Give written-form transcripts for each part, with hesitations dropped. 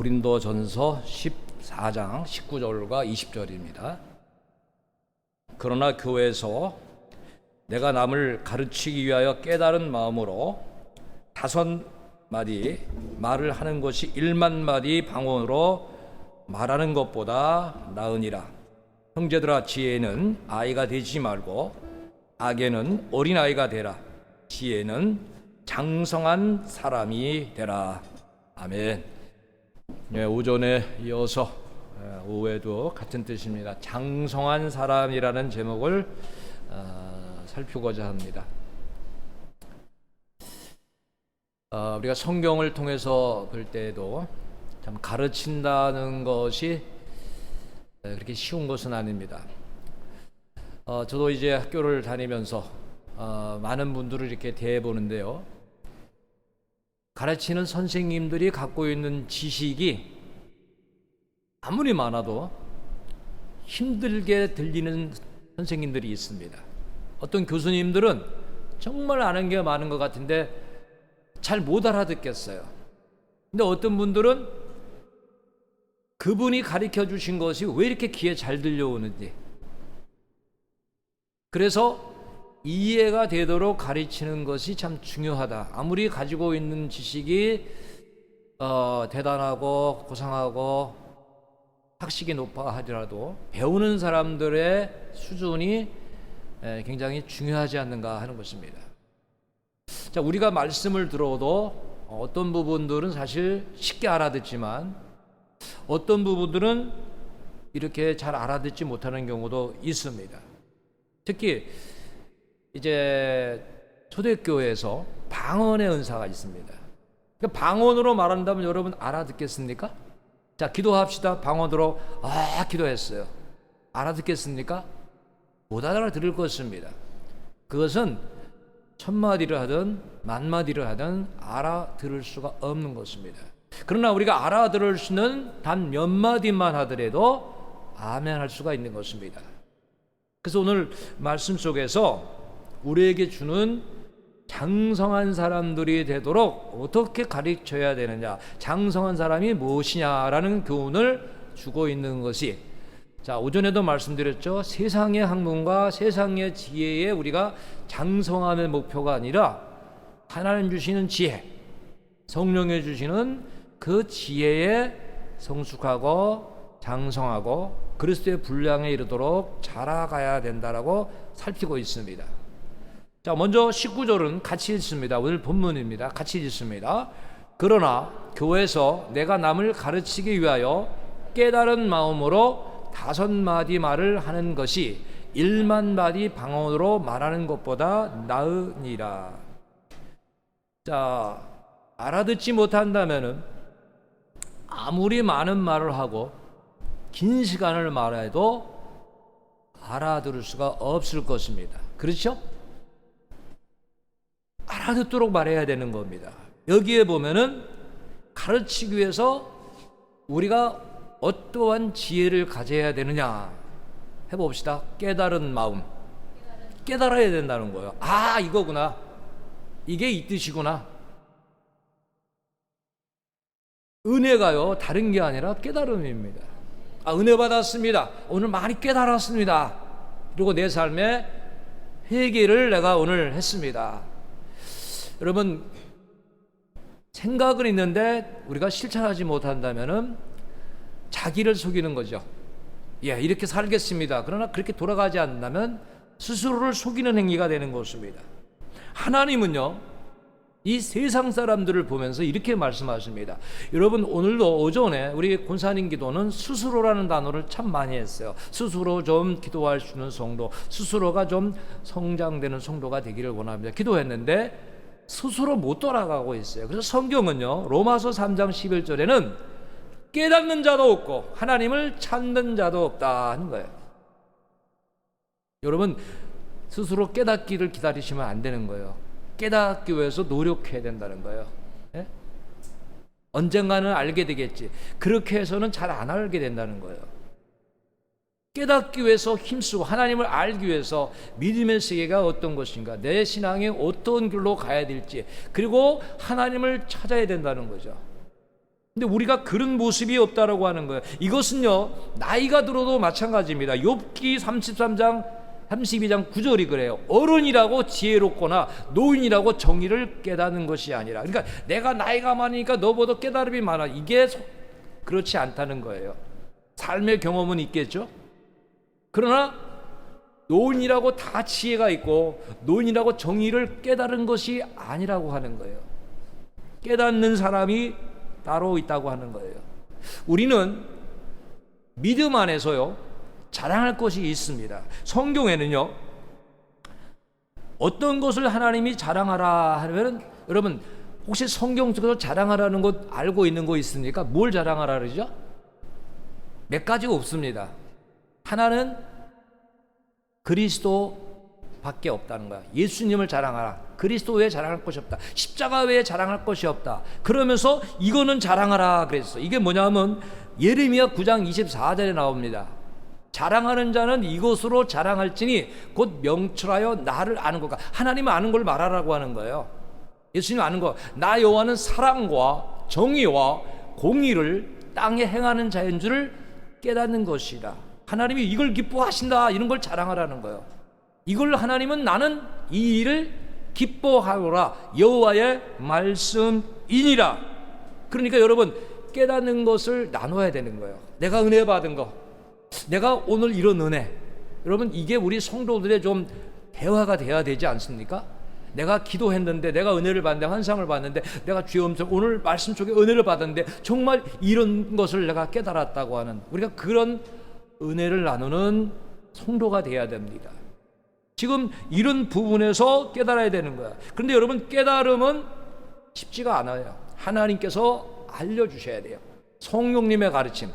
고린도전서 14장 19절과 20절입니다. 그러나 교회에서 내가 남을 가르치기 위하여 깨달은 마음으로 5마디 말을 하는 것이 1만 마디 방언으로 말하는 것보다 나으니라. 형제들아, 지혜는 아이가 되지 말고 악에는 어린아이가 되라. 지혜는 장성한 사람이 되라. 아멘. 네, 오전에 이어서 오후에도 같은 뜻입니다. 장성한 사람이라는 제목을 살피고자 합니다. 우리가 성경을 통해서 볼 때에도 참 가르친다는 것이 그렇게 쉬운 것은 아닙니다. 저도 이제 학교를 다니면서 많은 분들을 이렇게 대해보는데요, 가르치는 선생님들이 갖고 있는 지식이 아무리 많아도 힘들게 들리는 선생님들이 있습니다. 어떤 교수님들은 정말 아는 게 많은 것 같은데 잘 못 알아듣겠어요. 근데 어떤 분들은 그분이 가르쳐 주신 것이 왜 이렇게 귀에 잘 들려오는지, 그래서 이해가 되도록 가르치는 것이 참 중요하다. 아무리 가지고 있는 지식이 대단하고 고상하고 학식이 높아 하더라도 배우는 사람들의 수준이 굉장히 중요하지 않는가 하는 것입니다. 자, 우리가 말씀을 들어도 어떤 부분들은 사실 쉽게 알아듣지만 어떤 부분들은 이렇게 잘 알아듣지 못하는 경우도 있습니다. 특히 이제 초대교회에서 방언의 은사가 있습니다. 그러니까 방언으로 말한다면 여러분 알아듣겠습니까? 자, 기도합시다. 방언으로 기도했어요. 알아듣겠습니까? 못 알아들을 것입니다. 그것은 1000마디를 하든 10,000마디를 하든 알아들을 수가 없는 것입니다. 그러나 우리가 알아들을 수는 단 몇 마디만 하더라도 아멘 할 수가 있는 것입니다. 그래서 오늘 말씀 속에서 우리에게 주는 장성한 사람들이 되도록 어떻게 가르쳐야 되느냐, 장성한 사람이 무엇이냐라는 교훈을 주고 있는 것이, 자, 오전에도 말씀드렸죠. 세상의 학문과 세상의 지혜에 우리가 장성함의 목표가 아니라 하나님 주시는 지혜, 성령이 주시는 그 지혜에 성숙하고 장성하고 그리스도의 분량에 이르도록 자라가야 된다라고 살피고 있습니다. 자, 먼저 19절은 같이 읽습니다. 오늘 본문입니다. 같이 읽습니다. 그러나 교회에서 내가 남을 가르치기 위하여 깨달은 마음으로 5마디 말을 하는 것이 1만 마디 방언으로 말하는 것보다 나으니라. 자, 알아듣지 못한다면은 아무리 많은 말을 하고 긴 시간을 말해도 알아들을 수가 없을 것입니다. 그렇죠? 알아듣도록 말해야 되는 겁니다. 여기에 보면은 가르치기 위해서 우리가 어떠한 지혜를 가져야 되느냐 해봅시다. 깨달은 마음, 깨달아야 된다는 거예요. 아, 이거구나, 이게 이 뜻이구나. 은혜가요, 다른 게 아니라 깨달음입니다. 은혜 받았습니다. 오늘 많이 깨달았습니다. 그리고 내 삶의 회개를 내가 오늘 했습니다. 여러분, 생각은 있는데 우리가 실천하지 못한다면은 자기를 속이는 거죠. 이렇게 살겠습니다. 그러나 그렇게 돌아가지 않는다면 스스로를 속이는 행위가 되는 것입니다. 하나님은요, 이 세상 사람들을 보면서 이렇게 말씀하십니다. 여러분, 오늘도 오전에 우리 권사님 기도는 스스로라는 단어를 참 많이 했어요. 스스로 좀 기도할 수 있는 성도, 스스로가 좀 성장되는 성도가 되기를 원합니다. 기도했는데 스스로 못 돌아가고 있어요. 그래서 성경은요, 로마서 3장 11절에는 깨닫는 자도 없고 하나님을 찾는 자도 없다 하는 거예요. 여러분, 스스로 깨닫기를 기다리시면 안 되는 거예요. 깨닫기 위해서 노력해야 된다는 거예요. 예? 언젠가는 알게 되겠지. 그렇게 해서는 잘 안 알게 된다는 거예요. 깨닫기 위해서 힘쓰고 하나님을 알기 위해서 믿음의 세계가 어떤 것인가, 내 신앙이 어떤 길로 가야 될지, 그리고 하나님을 찾아야 된다는 거죠. 근데 우리가 그런 모습이 없다라고 하는 거예요. 이것은요, 나이가 들어도 마찬가지입니다. 욥기 33장 32장 9절이 그래요. 어른이라고 지혜롭거나 노인이라고 정의를 깨닫는 것이 아니라, 그러니까 내가 나이가 많으니까 너보다 깨달음이 많아, 이게 그렇지 않다는 거예요. 삶의 경험은 있겠죠. 그러나 노인이라고 다 지혜가 있고 노인이라고 정의를 깨달은 것이 아니라고 하는 거예요. 깨닫는 사람이 따로 있다고 하는 거예요. 우리는 믿음 안에서요, 자랑할 것이 있습니다. 성경에는요, 어떤 것을 하나님이 자랑하라 하면, 여러분 혹시 성경 속에서 자랑하라는 것 알고 있는 거 있습니까? 뭘 자랑하라 그러죠? 몇 가지가 없습니다. 하나는 그리스도밖에 없다는 거야. 예수님을 자랑하라. 그리스도 외에 자랑할 것이 없다. 십자가 외에 자랑할 것이 없다. 그러면서 이거는 자랑하라 그랬어. 이게 뭐냐면 예레미야 9장 24절에 나옵니다. 자랑하는 자는 이것으로 자랑할지니 곧 명철하여 나를 아는 것과, 하나님 아는 걸 말하라고 하는 거예요. 예수님 아는 거, 나 여호와는 사랑과 정의와 공의를 땅에 행하는 자인 줄을 깨닫는 것이다. 하나님이 이걸 기뻐하신다, 이런 걸 자랑하라는 거예요. 이걸 하나님은 나는 이 일을 기뻐하노라, 여호와의 말씀이니라. 그러니까 여러분, 깨닫는 것을 나눠야 되는 거예요. 내가 은혜 받은 거, 내가 오늘 이런 은혜, 여러분 이게 우리 성도들의 좀 대화가 돼야 되지 않습니까? 내가 기도했는데, 내가 은혜를 받는데, 환상을 받는데, 내가 주의 음성, 오늘 말씀 속에 은혜를 받았는데 정말 이런 것을 내가 깨달았다고 하는, 우리가 그런 은혜를 나누는 성도가 돼야 됩니다. 지금 이런 부분에서 깨달아야 되는 거야. 그런데 여러분, 깨달음은 쉽지가 않아요. 하나님께서 알려주셔야 돼요. 성령님의 가르침,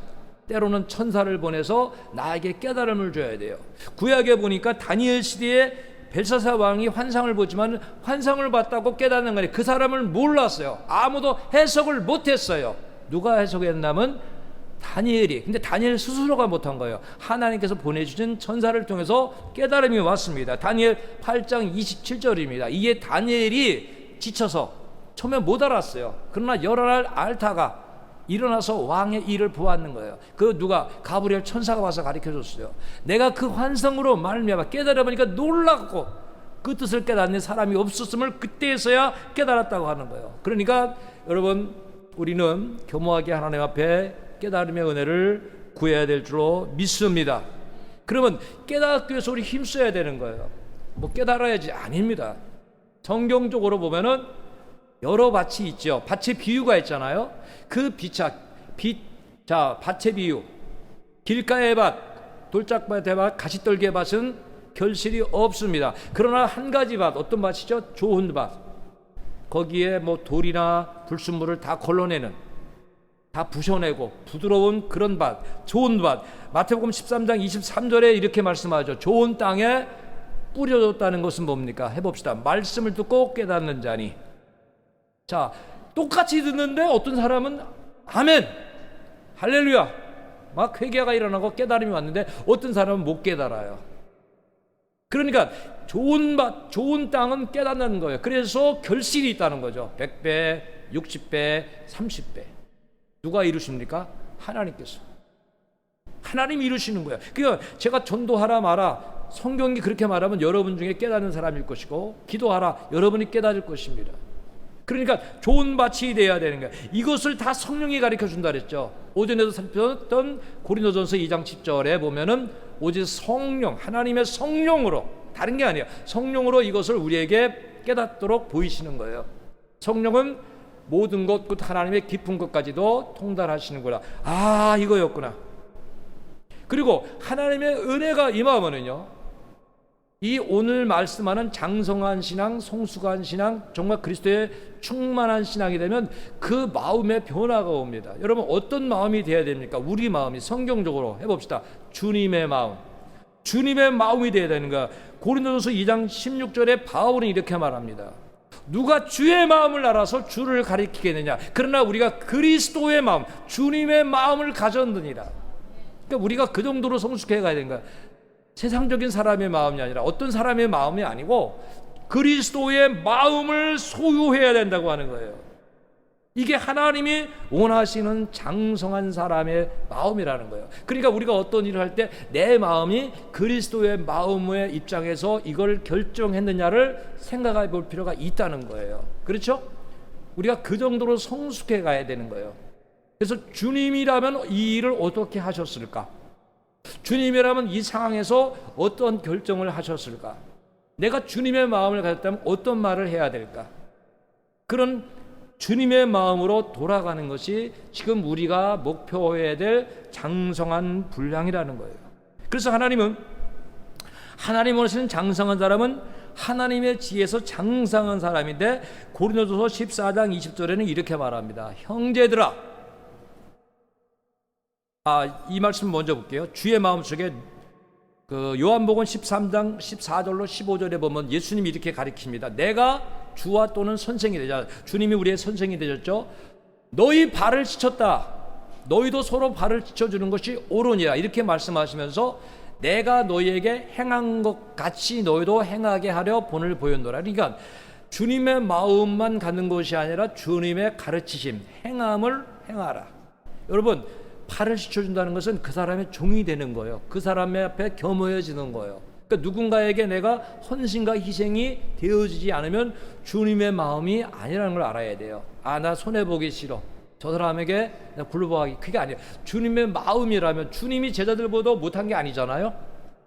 때로는 천사를 보내서 나에게 깨달음을 줘야 돼요. 구약에 보니까 다니엘 시대에 벨사사 왕이 환상을 보지만 환상을 봤다고 깨닫는 거니 그 사람을 몰랐어요. 아무도 해석을 못했어요. 누가 해석했냐면 다니엘이. 근데 다니엘 스스로가 못한 거예요. 하나님께서 보내주신 천사를 통해서 깨달음이 왔습니다. 다니엘 8장 27절입니다. 이게 다니엘이 지쳐서 처음에 못 알았어요. 그러나 여러 날 앓다가 일어나서 왕의 일을 보았는 거예요. 그 누가? 가브리엘 천사가 와서 가르쳐줬어요. 내가 그 환상으로 말미암아 깨달아보니까 놀랍고 그 뜻을 깨닫는 사람이 없었음을 그때에서야 깨달았다고 하는 거예요. 그러니까 여러분, 우리는 겸허하게 하나님 앞에 깨달음의 은혜를 구해야 될 줄로 믿습니다. 그러면 깨닫기 위해서 우리 힘써야 되는 거예요. 뭐 깨달아야지, 아닙니다. 성경적으로 보면은 여러 밭이 있죠. 밭의 비유가 있잖아요. 그 밭의 비유, 길가의 밭, 돌짝밭의 밭, 가시떨기의 밭은 결실이 없습니다. 그러나 한 가지 밭, 어떤 밭이죠? 좋은 밭. 거기에 뭐 돌이나 불순물을 다 걸러내는, 다 부셔내고 부드러운 그런 밭, 좋은 밭. 마태복음 13장 23절에 이렇게 말씀하죠. 좋은 땅에 뿌려졌다는 것은 뭡니까? 해봅시다. 말씀을 듣고 깨닫는 자니. 자, 똑같이 듣는데 어떤 사람은 아멘, 할렐루야, 막 회개가 일어나고 깨달음이 왔는데 어떤 사람은 못 깨달아요. 그러니까 좋은 밭, 좋은 땅은 깨닫는 거예요. 그래서 결실이 있다는 거죠. 100배, 60배, 30배. 누가 이루십니까? 하나님께서. 하나님이 이루시는 거예요. 그러니까 제가 전도하라 마라, 성경이 그렇게 말하면 여러분 중에 깨닫는 사람일 것이고, 기도하라, 여러분이 깨달을 것입니다. 그러니까 좋은 밭이 돼야 되는 거예요. 이것을 다 성령이 가르쳐 준다 그랬죠. 오전에도 살펴봤던 고린도전서 2장 10절에 보면은 오직 성령, 하나님의 성령으로, 다른 게 아니에요. 성령으로 이것을 우리에게 깨닫도록 보이시는 거예요. 성령은 모든 것, 곧 하나님의 깊은 것까지도 통달하시는구나. 아, 이거였구나. 그리고 하나님의 은혜가 임하면은요, 이 오늘 말씀하는 장성한 신앙, 성숙한 신앙, 정말 그리스도의 충만한 신앙이 되면 그 마음의 변화가 옵니다. 여러분, 어떤 마음이 돼야 됩니까? 우리 마음이, 성경적으로 해봅시다. 주님의 마음, 주님의 마음이 돼야 되는 거야. 고린도전서 2장 16절에 바울은 이렇게 말합니다. 누가 주의 마음을 알아서 주를 가리키겠느냐? 그러나 우리가 그리스도의 마음, 주님의 마음을 가졌느니라. 그러니까 우리가 그 정도로 성숙해 가야 되는 거야. 세상적인 사람의 마음이 아니라, 어떤 사람의 마음이 아니고 그리스도의 마음을 소유해야 된다고 하는 거예요. 이게 하나님이 원하시는 장성한 사람의 마음이라는 거예요. 그러니까 우리가 어떤 일을 할 때 내 마음이 그리스도의 마음의 입장에서 이걸 결정했느냐를 생각해 볼 필요가 있다는 거예요. 그렇죠? 우리가 그 정도로 성숙해 가야 되는 거예요. 그래서 주님이라면 이 일을 어떻게 하셨을까? 주님이라면 이 상황에서 어떤 결정을 하셨을까? 내가 주님의 마음을 가졌다면 어떤 말을 해야 될까? 그런 주님의 마음으로 돌아가는 것이 지금 우리가 목표해야 될 장성한 분량이라는 거예요. 그래서 하나님 원하시는 장성한 사람은 하나님의 지혜에서 장성한 사람인데, 고린도전서 14장 20절에는 이렇게 말합니다. 형제들아, 이 말씀 먼저 볼게요. 주의 마음속에 요한복음 13장 14절로 15절에 보면 예수님이 이렇게 가르칩니다. 내가 주와 또는 선생이 되자. 주님이 우리의 선생이 되셨죠. 너희 발을 씻었다. 너희도 서로 발을 씻어주는 것이 옳으니라. 이렇게 말씀하시면서 내가 너희에게 행한 것 같이 너희도 행하게 하려 본을 보였노라. 그러니까 주님의 마음만 갖는 것이 아니라 주님의 가르치심, 행함을 행하라. 여러분, 발을 씻어준다는 것은 그 사람의 종이 되는 거예요. 그 사람의 앞에 겸허해지는 거예요. 그러니까 누군가에게 내가 헌신과 희생이 되어지지 않으면 주님의 마음이 아니라는 걸 알아야 돼요. 나 손해보기 싫어. 저 사람에게 굴러보기, 그게 아니에요. 주님의 마음이라면 주님이 제자들보다 못한 게 아니잖아요.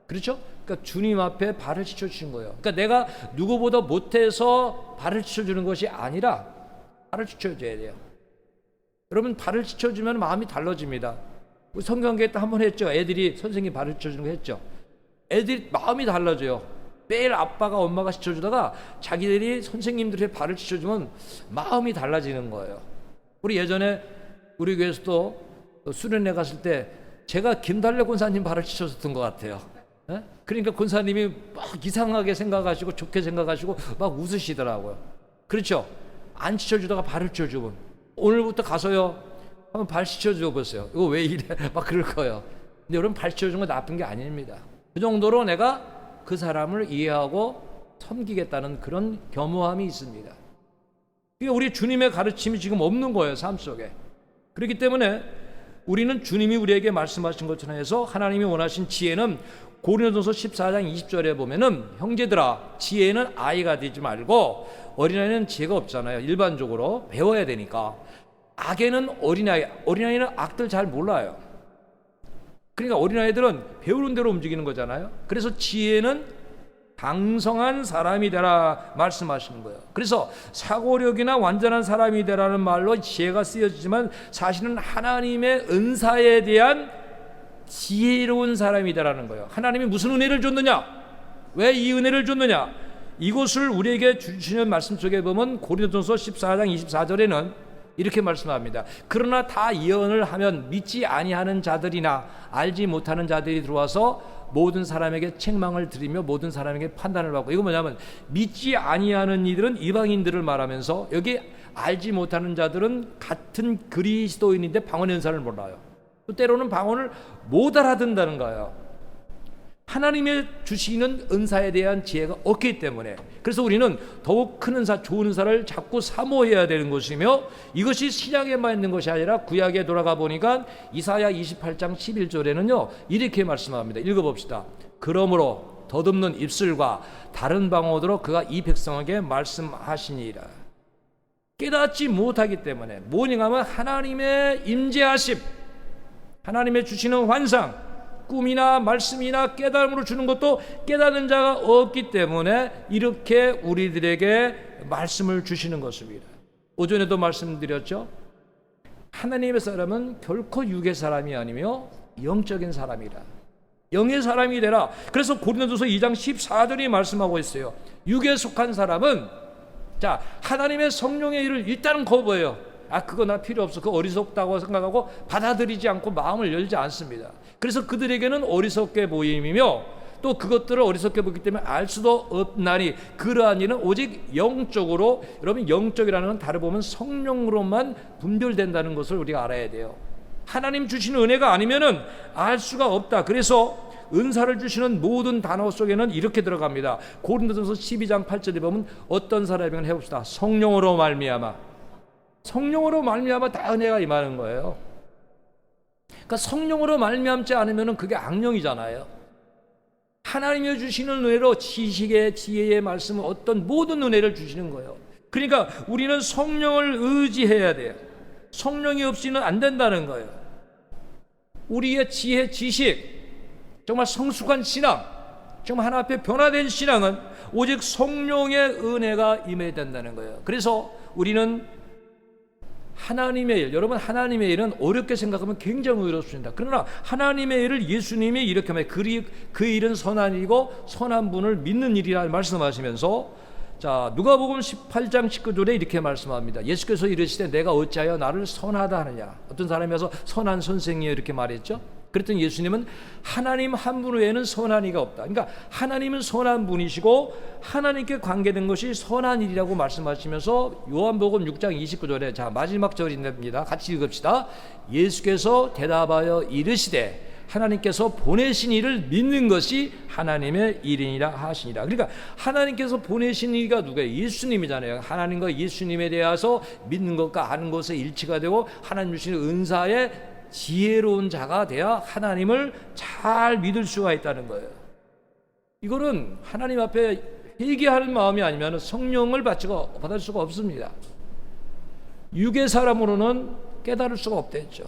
그렇죠? 그러니까 주님 앞에 발을 씻어주신 거예요. 그러니까 내가 누구보다 못해서 발을 씻어주는 것이 아니라 발을 씻어줘야 돼요. 여러분, 발을 씻어주면 마음이 달라집니다. 성경교회 때 한 번 했죠. 애들이 선생님 발을 씻어주는 거 했죠. 애들이 마음이 달라져요. 매일 아빠가 엄마가 씻어주다가 자기들이 선생님들의 발을 씻어주면 마음이 달라지는 거예요. 우리 예전에 우리 교회에서도 수련회 갔을 때 제가 김달래 권사님 발을 씻어줬던 것 같아요. 그러니까 권사님이 막 이상하게 생각하시고 좋게 생각하시고 막 웃으시더라고요. 그렇죠? 안 씻어주다가 발을 씻어주면 오늘부터 가서요 한번 발 씻어줘 보세요. 이거 왜 이래? 막 그럴 거예요. 근데 여러분, 발 씻어주는 건 나쁜 게 아닙니다. 그 정도로 내가 그 사람을 이해하고 섬기겠다는 그런 겸허함이 있습니다. 그게 우리 주님의 가르침이 지금 없는 거예요, 삶 속에. 그렇기 때문에 우리는 주님이 우리에게 말씀하신 것처럼 해서 하나님이 원하신 지혜는 고린도전서 14장 20절에 보면은 형제들아, 지혜는 아이가 되지 말고, 어린아이는 지혜가 없잖아요. 일반적으로 배워야 되니까. 악에는 어린아이는 악들 잘 몰라요. 그러니까 어린아이들은 배우는 대로 움직이는 거잖아요. 그래서 지혜는 장성한 사람이 되라 말씀하시는 거예요. 그래서 사고력이나 완전한 사람이 되라는 말로 지혜가 쓰여지지만 사실은 하나님의 은사에 대한 지혜로운 사람이 되라는 거예요. 하나님이 무슨 은혜를 줬느냐? 왜 이 은혜를 줬느냐? 이것을 우리에게 주시는 말씀 속에 보면 고린도전서 14장 24절에는 이렇게 말씀합니다. 그러나 다 예언을 하면 믿지 아니하는 자들이나 알지 못하는 자들이 들어와서 모든 사람에게 책망을 드리며 모든 사람에게 판단을 받고, 이거 뭐냐면 믿지 아니하는 이들은 이방인들을 말하면서 여기 알지 못하는 자들은 같은 그리스도인인데 방언의 은사를 몰라요. 또 때로는 방언을 못 알아듣는다는 거예요. 하나님의 주시는 은사에 대한 지혜가 없기 때문에, 그래서 우리는 더욱 큰 은사, 좋은 은사를 자꾸 사모해야 되는 것이며, 이것이 신약에만 있는 것이 아니라 구약에 돌아가 보니까 이사야 28장 11절에는요 이렇게 말씀합니다. 읽어봅시다. 그러므로 더듬는 입술과 다른 방언으로 그가 이 백성에게 말씀하시니라. 깨닫지 못하기 때문에, 뭐냐 하면 하나님의 임재하심, 하나님의 주시는 환상, 꿈이나 말씀이나 깨달음으로 주는 것도 깨닫는 자가 없기 때문에 이렇게 우리들에게 말씀을 주시는 것입니다. 오전에도 말씀드렸죠. 하나님의 사람은 결코 육의 사람이 아니며 영적인 사람이라. 영의 사람이 되라. 그래서 고린도전서 2장 14절이 말씀하고 있어요. 육에 속한 사람은 하나님의 성령의 일을 일단은 거부해요. 그거 나 필요 없어. 그거 어리석다고 생각하고 받아들이지 않고 마음을 열지 않습니다. 그래서 그들에게는 어리석게 보임이며, 또 그것들을 어리석게 보기 때문에 알 수도 없나니 그러한 일은 오직 영적으로, 여러분 영적이라는 건 다르게 보면 성령으로만 분별된다는 것을 우리가 알아야 돼요. 하나님 주시는 은혜가 아니면은 알 수가 없다. 그래서 은사를 주시는 모든 단어 속에는 이렇게 들어갑니다. 고린도전서 12장 8절에 보면 어떤 사람이면 해봅시다. 성령으로 말미암아. 성령으로 말미암아 다 은혜가 임하는 거예요. 그러니까 성령으로 말미암지 않으면 그게 악령이잖아요. 하나님이 주시는 은혜로 지식의 지혜의 말씀은 어떤 모든 은혜를 주시는 거예요. 그러니까 우리는 성령을 의지해야 돼요. 성령이 없이는 안 된다는 거예요. 우리의 지혜, 지식, 정말 성숙한 신앙, 정말 하나 앞에 변화된 신앙은 오직 성령의 은혜가 임해야 된다는 거예요. 그래서 우리는 하나님의 일, 여러분 하나님의 일은 어렵게 생각하면 굉장히 어렵습니다. 그러나 하나님의 일을 예수님이 이렇게 하면 그 일은 선한 일이고 선한 분을 믿는 일이라 말씀하시면서 자, 누가복음 18장 19절에 이렇게 말씀합니다. 예수께서 이르시되 내가 어찌하여 나를 선하다 하느냐. 어떤 사람이 와서 선한 선생이여 이렇게 말했죠. 그랬더니 예수님은 하나님 한 분 외에는 선한 이가 없다. 그러니까 하나님은 선한 분이시고 하나님께 관계된 것이 선한 일이라고 말씀하시면서 요한복음 6장 29절에 자 마지막 절입니다. 같이 읽읍시다. 예수께서 대답하여 이르시되 하나님께서 보내신 이를 믿는 것이 하나님의 일이니라 하시니라. 그러니까 하나님께서 보내신 이가 누구예요? 예수님이잖아요. 하나님과 예수님에 대해서 믿는 것과 아는 것에 일치가 되고 하나님 주시는 은사에 지혜로운 자가 되어 하나님을 잘 믿을 수가 있다는 거예요. 이거는 하나님 앞에 회개하는 마음이 아니면 성령을 받을 수가 없습니다. 육의 사람으로는 깨달을 수가 없댔죠.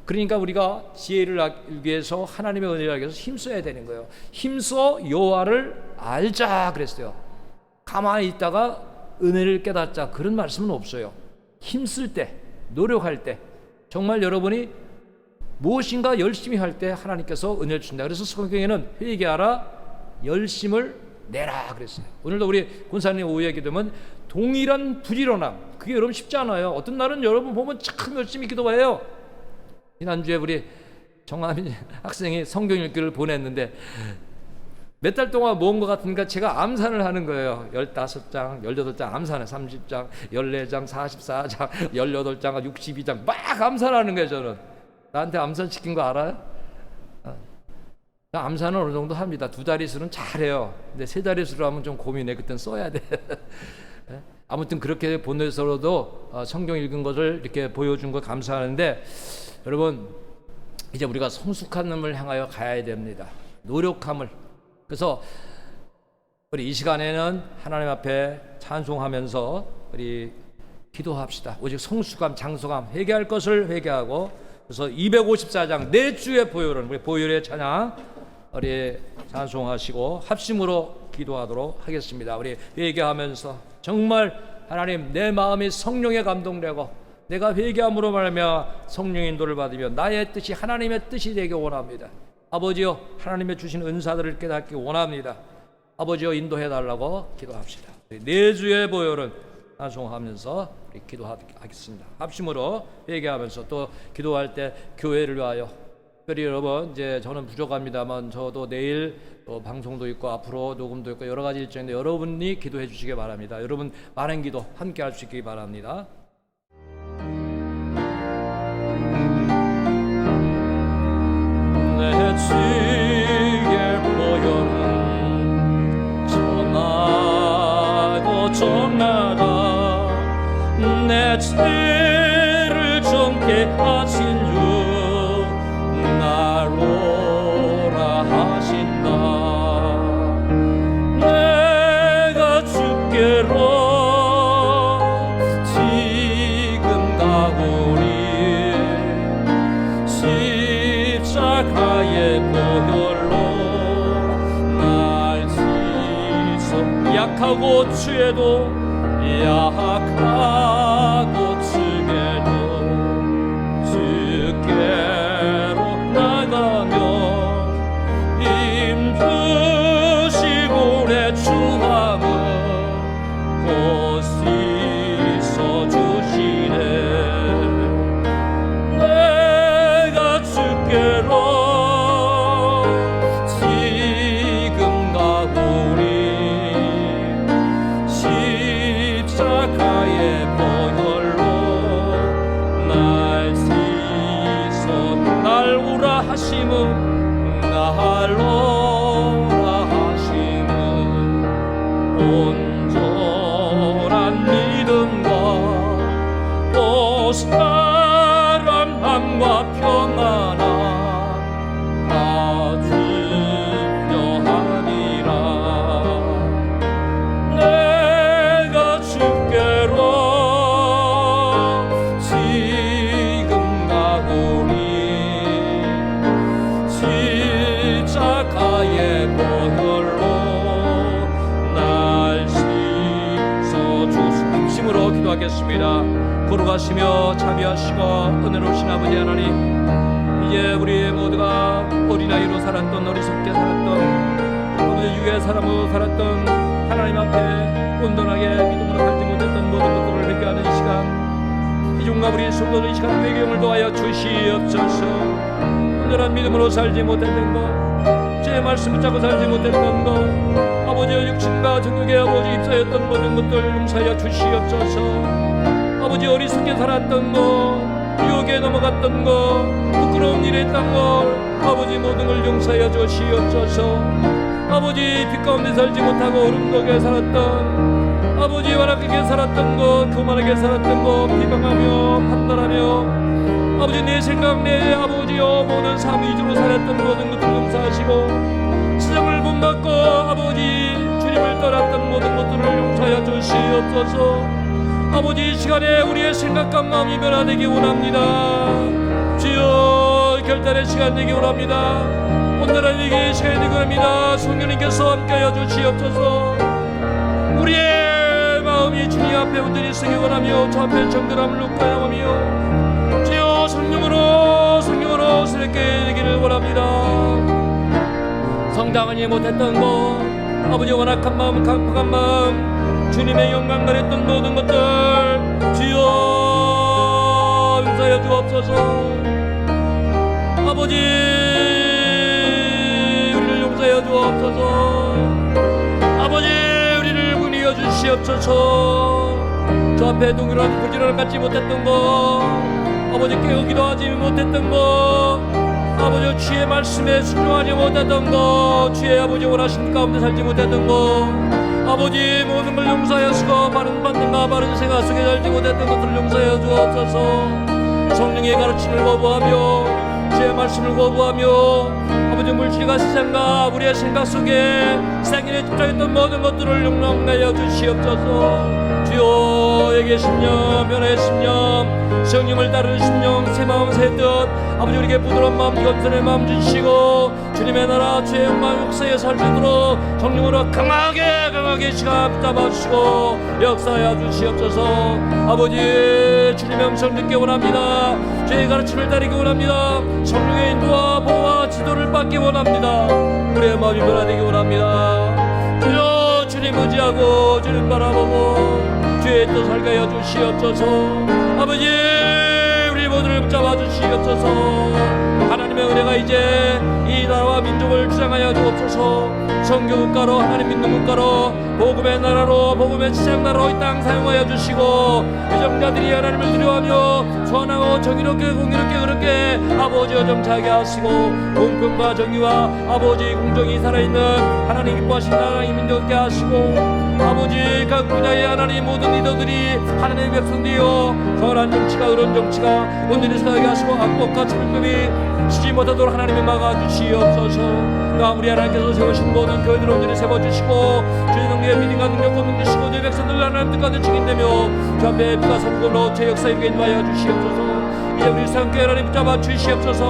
그러니까 우리가 지혜를 알기 위해서 하나님의 은혜를 알기 위해서 힘써야 되는 거예요. 힘써 여호와를 알자 그랬어요. 가만히 있다가 은혜를 깨닫자 그런 말씀은 없어요. 힘쓸 때, 노력할 때, 정말 여러분이 무엇인가 열심히 할 때 하나님께서 은혜를 준다. 그래서 성경에는 회개하라, 열심을 내라 그랬어요. 오늘도 우리 권사님 오후에 기도하면 동일한 부지런함, 그게 여러분 쉽지 않아요. 어떤 날은 여러분 보면 참 열심히 기도해요. 지난주에 우리 정하민 학생이 성경 읽기를 보냈는데 몇 달 동안 모은 것 같으니까 제가 암산을 하는 거예요. 15장, 18장 암산을 30장, 14장, 44장, 18장, 62장 막 암산하는 거예요. 저는 나한테 암산 시킨 거 알아요? 나 암산은 어느 정도 합니다. 2자릿수는 잘해요. 근데 3자릿수로 하면 좀 고민해. 그땐 써야 돼. 아무튼 그렇게 보내서도 성경 읽은 것을 이렇게 보여준 거 감사하는데 여러분 이제 우리가 성숙함을 향하여 가야 됩니다. 노력함을. 그래서 우리 이 시간에는 하나님 앞에 찬송하면서 우리 기도합시다. 오직 성숙함, 장성함, 회개할 것을 회개하고 그래서 254장 내 주의 보혈은 우리 보혈의 찬양 우리 찬송하시고 합심으로 기도하도록 하겠습니다. 우리 회개하면서 정말 하나님 내 마음이 성령에 감동되고 내가 회개함으로 말하며 성령의 인도를 받으며 나의 뜻이 하나님의 뜻이 되기 원합니다. 아버지여 하나님의 주신 은사들을 깨닫기 원합니다. 아버지여 인도해 달라고 기도합시다. 내 주의 보혈은 찬송하면서 우리 기도하겠습니다. 합심으로 회개하면서 또 기도할 때 교회를 위하여 특별히 여러분 이제 저는 부족합니다만 저도 내일 또 방송도 있고 앞으로 녹음도 있고 여러 가지 일정인데 여러분이 기도해 주시기 바랍니다. 여러분 많은 기도 함께 할 수 있기 바랍니다. 내 주의 보혈은 정하고 정하다 내 죄를 정케 하신 주 나로라 하신다. 내가 주께로 지금 가오니 십자가의 보혈로 날 씻어 약하고 취해도 약하고 주께로 주께로 나가며 힘주시고 내 주함을 곧 씻어주시네. 내가 주께로 지금 가오니 십자가의 보혈로 기도하겠습니다. 걸어가시며 자비하시고 은혜로우신 아버지 하나님, 이제 우리 모두가 어린아이로 살았던, 어리석게 살았던, 아버지 유해 사람으로 살았던, 하나님 앞에 온전하게 믿음으로 살지 못했던 모든 것들을 회개하는 이 시간, 이중과 우리 성도들 이 시간 회개를 도하여 주시옵소서. 온전한 믿음으로 살지 못했던 것, 주의 말씀 붙잡고 살지 못했던 것, 아버지의 육신과 정욕의 아버지 입사였던 모든 것들 용서하여 주시옵소서. 아버지 어리석게 살았던 것, 유혹에 넘어갔던 것, 부끄러운 일에 했던 것, 아버지 모든 걸 용서하여 주시옵소서. 아버지 빛 가운데 살지 못하고 어둠 속에 살았던, 아버지 완악하게 살았던 것, 교만하게 살았던 것, 비방하며 판단하며 아버지 내 생각 내 아버지여 모든 삶 위주로 살았던 모든 것들 용서하시고, 세상을 본받고 아버지 주님을 떠났던 모든 것들을 용서하여 주시옵소서. 아버지 이 시간에 우리의 생각과 마음이 변화되기 원합니다. 주여 결단의 시간 되기 원합니다. 온전한 얘기의 시간이 되기 원합니다. 성령님께서 함께하여 주시옵소서. 우리의 마음이 주님 앞에 온전히 서기 원하며 저 앞에 정결함을 높아야 하며, 주여 성령으로 새롭게 되기를 원합니다. 성장하지 못했던 것, 아버지 완악한 마음, 강팍한 마음, 주님의 영광 가렸던 모든 것들 주여 용서하여 주옵소서. 아버지 우리를 용서하여 주옵소서. 아버지 우리를 구원하여 주시옵소서. 저 앞에 동일한 부지런을 갖지 못했던 것, 아버지 깨우기도 하지 못했던 것, 아버지 주의 말씀에 순종하지 못했던 것, 주의 아버지 원하신 가운데 살지 못했던 것, 아버지 모든 걸 용서하여주고 바른 판단과 바른 생각 속에 살지 못했던 것들을 용서하여 주옵소서. 성령의 가르침을 거부하며 주의 말씀을 거부하며 아버지 물질과 세상과 우리의 생각 속에 세상에 집착했던 모든 것들을 용납하여 주시옵소서. 주여 신념, 변화의 신념, 성령을 따르는 신념, 새 마음 새 뜻, 아버지 우리에게 부드러운 마음, 겸손의 마음 주시고 주님의 나라 주의 영광 역사에 살 수 있도록 성령으로 강하게 시간 붙잡아주시고 역사하여 주시옵소서. 아버지 주님의 음성 듣기 원합니다. 주의 가르침을 따르기 원합니다. 성령의 인도와 보호와 지도를 받기 원합니다. 우리의 마음이 변화되기 원합니다. 주여 주님 의지하고 주님 바라보고 주의 뜻 살게 하여 주시옵소서. 아버지 우리 모두를 붙잡아 주시옵소서. 하나님의 은혜가 이제 이 나라와 민족을 주장하여 주옵소서. 성교국가로 하나님 믿는 국가로 복음의 나라로 복음의 시장 나라로 이 땅 사용하여 주시고 유정자들이 하나님을 두려워하며 선하고 정의롭게 공의롭게 그렇게 아버지여 정착하게 하시고 공평과 정의와 아버지 공정이 살아있는 하나님 기뻐하신 나라의 민족게 하시고 아버지 각 분야의 하나님 모든 리더들이 하나님의 백성되어 선한 정치가 의로운 정치가 온전히 살아가게 하시고 악법과 차별법이 쉬지 못하도록 하나님이 막아주시옵소서. 아무리 하나님께서 세우신 모든 교회들 온전히 세워주시고 주의 능력의 믿음과 능력 권능 주시고 주의 백성들 하나님 뜻가운데 증인되며 주 앞에 피가 선물로 제 역사에 인도하여 주시옵소서. 이제 우리 성교회 하나님 붙잡아 주시옵소서.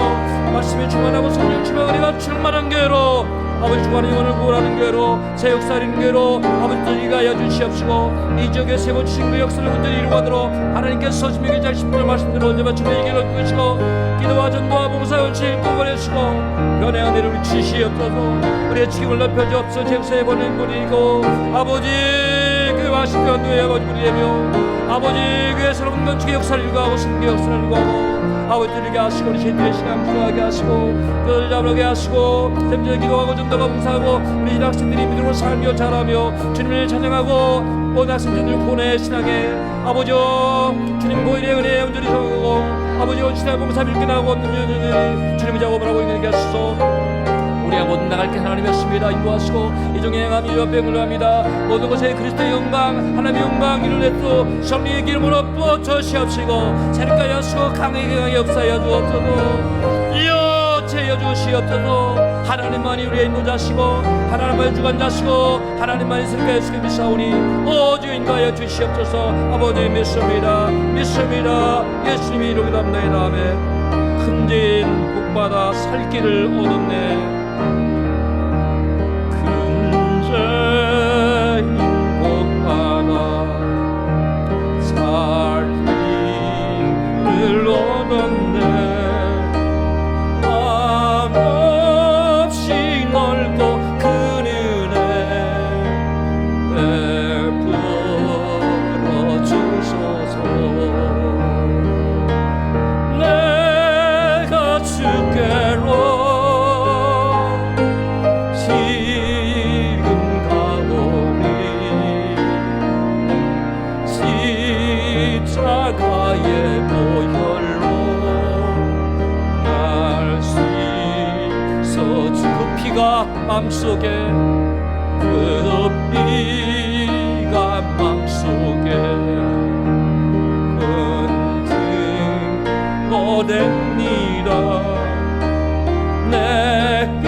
말씀이 충만하고 성령 충만한 은혜가 충만한 교회로 아버지 주관의 영혼을 구원하는 교회로 새 역사하는 교회로 아버지 뜻이가 하여 주시옵시고 이 지역에 세워주신 그 역사를 온전히 이루어가도록 하나님께서 신명기 장 10절 말씀대로 언제나 주의 얘기를 끄시고 기도와 전도와 봉사 열심히 일구버리시고 변의 은혜를 우리 주시옵소서. 우리의 책임을 넓혀주옵소서. 제 역사에 보낸 분이고 아버지 교회와 신교한도의 아버지 분이되며 아버지 교회 새로운 건축의 역사를 일구하고 신교 역사를 일구하고 아버지 들리게 하시고 우리 신들의 신앙 기도하게 하시고 그들을 잡으게 하시고 샘전에 기도하고 전도가 봉사하고 우리 학생들이 믿음으로 살며 자라며 주님을 찬양하고 모든 학생들을 구원의 신앙에 아버지여 주님 보일의 은혜에 온전히 서고 아버지여 신앙 봉사 밀게나고 없는 여전히 주님의 작업을 하고 있는 게 하소서. 우리가 모든 나갈 게 하나님이었습니다. 인도하시고 이종의 행함이 유업병을 합니다. 모든 것에 그리스도의 영광 하나님의 영광 이루냈고 성령의 기름으로 부어주시옵시고 새롭게 하시고 강하게 역사하여 주옵소서. 이어 채여 주시옵소서. 하나님만이 우리의 인도자시고 하나님만이 주관자시고 하나님만이 새롭게 하시기 믿사오니 오직 인도하여 주시옵소서. 아버지 믿습니다. 예수님이 이루기답니다. 아멘. 큰죄인 복받아 살 길을 얻었네. 큰 죄인 복받아 살 맘속에 끝없이가 맘속에 흔들어댑니다.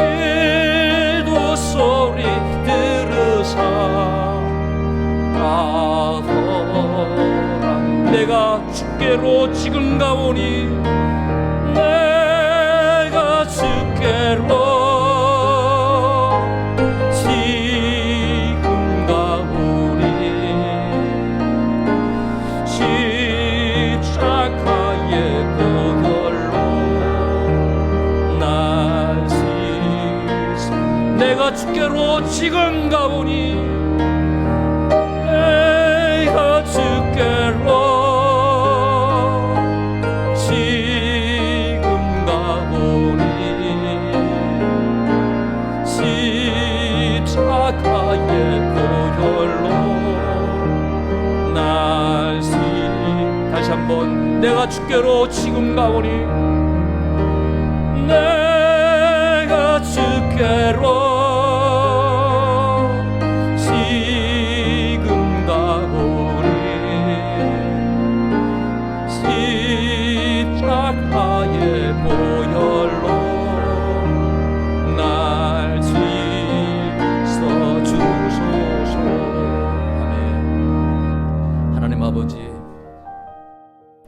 내게도 소리 들으사 아호라 내가 주께로 지금 가오니 내가 주께로 주께로 지금 가오니 내가 주께로 지금 가오니 십자가의 보혈로 날 다시 한번 내가 주께로 지금 가오니 내가 주께로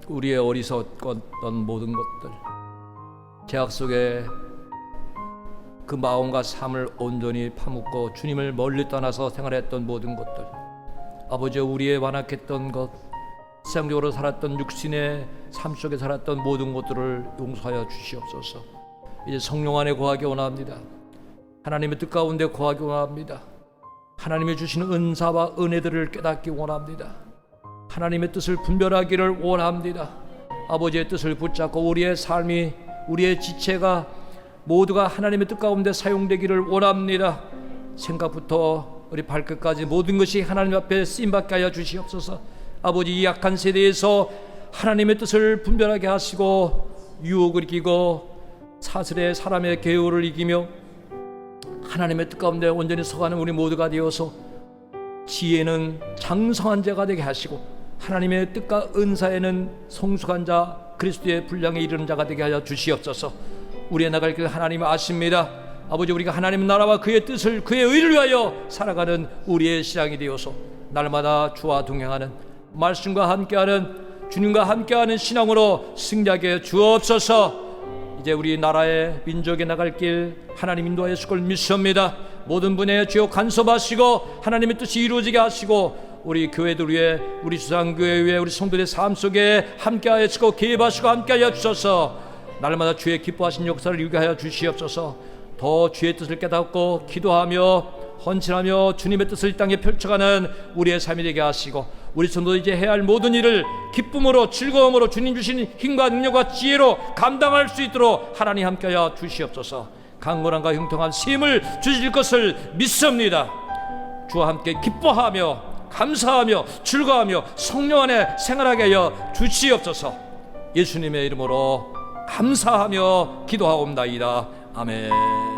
우리의 어리석었던 모든 것들, 죄악 속에 그 마음과 삶을 온전히 파묻고 주님을 멀리 떠나서 생활했던 모든 것들, 아버지 우리의 완악했던 것, 세상적으로 살았던 육신의 삶 속에 살았던 모든 것들을 용서하여 주시옵소서. 이제 성령 안에 거하기 원합니다. 하나님의 뜻 가운데 거하기 원합니다. 하나님이 주시는 은사와 은혜들을 깨닫기 원합니다. 하나님의 뜻을 분별하기를 원합니다. 아버지의 뜻을 붙잡고 우리의 삶이, 우리의 지체가 모두가 하나님의 뜻 가운데 사용되기를 원합니다. 생각부터 우리 발끝까지 모든 것이 하나님 앞에 쓰임받게 하여 주시옵소서. 아버지 이 약한 세대에서 하나님의 뜻을 분별하게 하시고 유혹을 이기고 사슬의 사람의 계율을 이기며 하나님의 뜻 가운데 온전히 서가는 우리 모두가 되어서 지혜는 장성한 자가 되게 하시고 하나님의 뜻과 은사에는 성숙한 자, 그리스도의 분량에 이르는 자가 되게 하여 주시옵소서. 우리의 나갈 길 하나님 아십니다. 아버지 우리가 하나님 나라와 그의 뜻을, 그의 의를 위하여 살아가는 우리의 신앙이 되어서 날마다 주와 동행하는, 말씀과 함께하는, 주님과 함께하는 신앙으로 승리하게 주옵소서. 이제 우리 나라의 민족에 나갈 길 하나님 인도하여 주실 걸 믿습니다. 모든 분의 주여 간섭하시고 하나님의 뜻이 이루어지게 하시고 우리 교회들 위해, 우리 주상교회 위해, 우리 성도들의 삶 속에 함께하여 주시고 개입하시고 함께하여 주셔서 날마다 주의 기뻐하신 역사를 이루게 하여 주시옵소서. 더 주의 뜻을 깨닫고 기도하며 헌신하며 주님의 뜻을 이 땅에 펼쳐가는 우리의 삶이 되게 하시고 우리 성도 이제 해야 할 모든 일을 기쁨으로 즐거움으로 주님 주신 힘과 능력과 지혜로 감당할 수 있도록 하나님 함께하여 주시옵소서. 강건함과 형통한 힘을 주실 것을 믿습니다. 주와 함께 기뻐하며 감사하며 즐거워하며 성령 안에 생활하게 하여 주시옵소서. 예수님의 이름으로 감사하며 기도하옵나이다. 아멘.